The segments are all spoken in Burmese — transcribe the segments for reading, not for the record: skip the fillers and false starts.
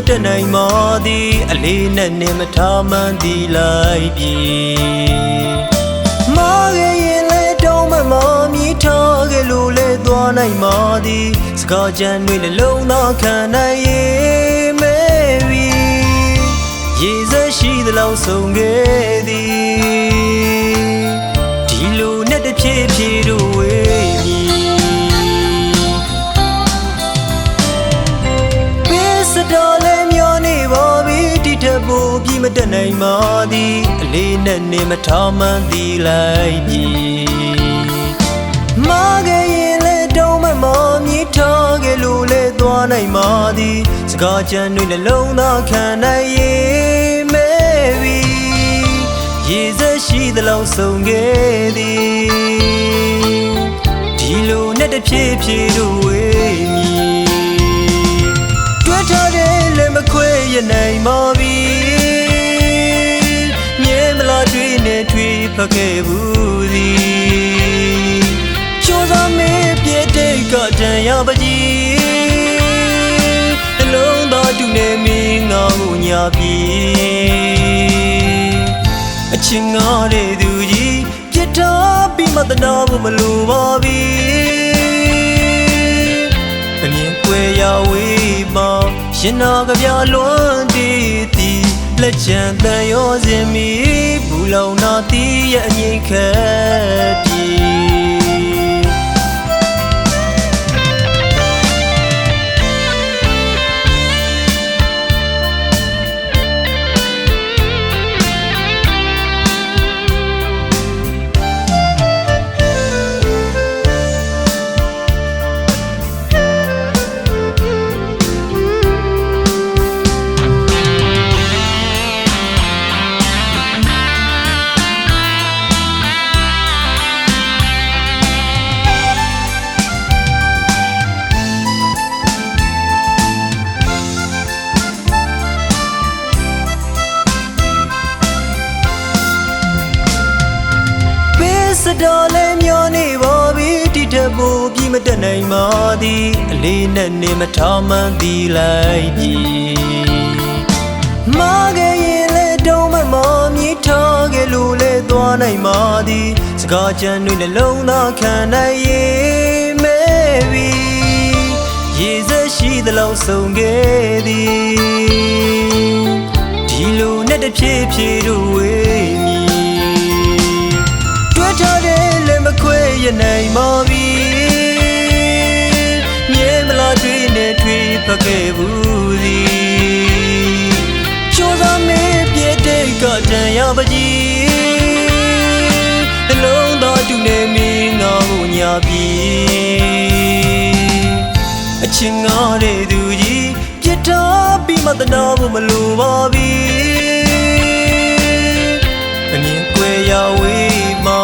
တတ်နိုင်မှသည်အလေးနဲ့မထားမှန်းသိလိုက်ပြီမာခဲ့ရင်လဲတောင်းမမြည်ထားခဲ့လို့လဲသွားနိုင်မှသည်စကားကြမ်းတွေနှလုံးသားခံနိုင်ရဲ့မဲပြီရေစက်ရှိသလောက်ဆုံးခဲ့သည်ဒီလိုနဲ့တဖြည်းဖြည်းတို့ဝေးမည်ပေးစတော်လဲမျောနေပါပြီတိထပ်ဖို့ပြီးမတတ်နိုင်မှသည်အလေးနဲ့မထားမှန်းသိလိုက်ပြီမာခဲ့ရင်လဲတောင်းမမြည်ထားခဲ့လို့လဲသွားနိုင်မှသည်စကားကြမ်းတွေနှလုံးသားခံနိုင်ရဲ့မဲပြီရေစက်ရှိသလောက်ဆုံးခဲ့သည်ဒီလိုနဲ့တဖြည်းဖြည်းတို့ဝေးမည်တွေ့ထားတဲ့လည်းမခွဲရနိုင်ပါပြီမြဲမလားတွေ့နဲ့တွေ့ဖက်ခဲ့ဘူးသည်ချိုးစားမေးပြတဲ့ကတန်ရပါကြီးနှလုံးသားတူနေမင်းငါ့ကိုညာပြီအချင်းငါတဲ့သူကြီးပြစ်ထားပြီးမှတနာဖို့မလိုပါပြီအမြင်ကွယ်ရဝေးမှရင်နာကပြလွန်တည်သည်လက်ချံတန်ရောစင်မီဘူးလောင်နာတီးရဲ့အငိမ့်ခက်ပြီစတော်လဲမျောနေပါပြီတိထပ်ဖို့ပြီးမတတ်နိုင်မှသည်အလေးနဲ့မထားမှန်းသိလိုက်ပြီမာခဲ့ရင်လဲတောင်းမမြည်ထားခဲ့လို့လဲသွားနိုင်မှသည်စကားကြမ်းတွေနှလုံးသားခံနိုင်ရဲ့မဲပြီရေစက်ရှိသလောက်ဆုံးခဲ့သည်ဒီလိုနဲ့တဖြည်းဖြည်းတို့ဝေးမည်ထားတဲ့လည်းမခွဲရနိုင်ပါပြီမြဲမလားတွေ့နဲ့တွေ့ဖက်ခဲ့ဘူးသည်ချိုးစားမေးပြတဲ့ကတန်ရပါကြီးနှလုံးသားတူနေမင်းငါ့ကိုညာပြီအချင်းငါတဲ့သူကြီးပြစ်ထားပြီးမှတနာဖို့မလိုပါပြီအမြင်ကွယ်ရဝေးမှ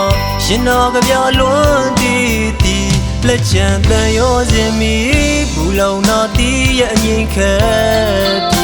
ရင်နာကပြလွန်တည်သည်လက်ချံတန်ရောစင်မီဘူးလောင်နာတီးရဲ့အငိမ့်ခက်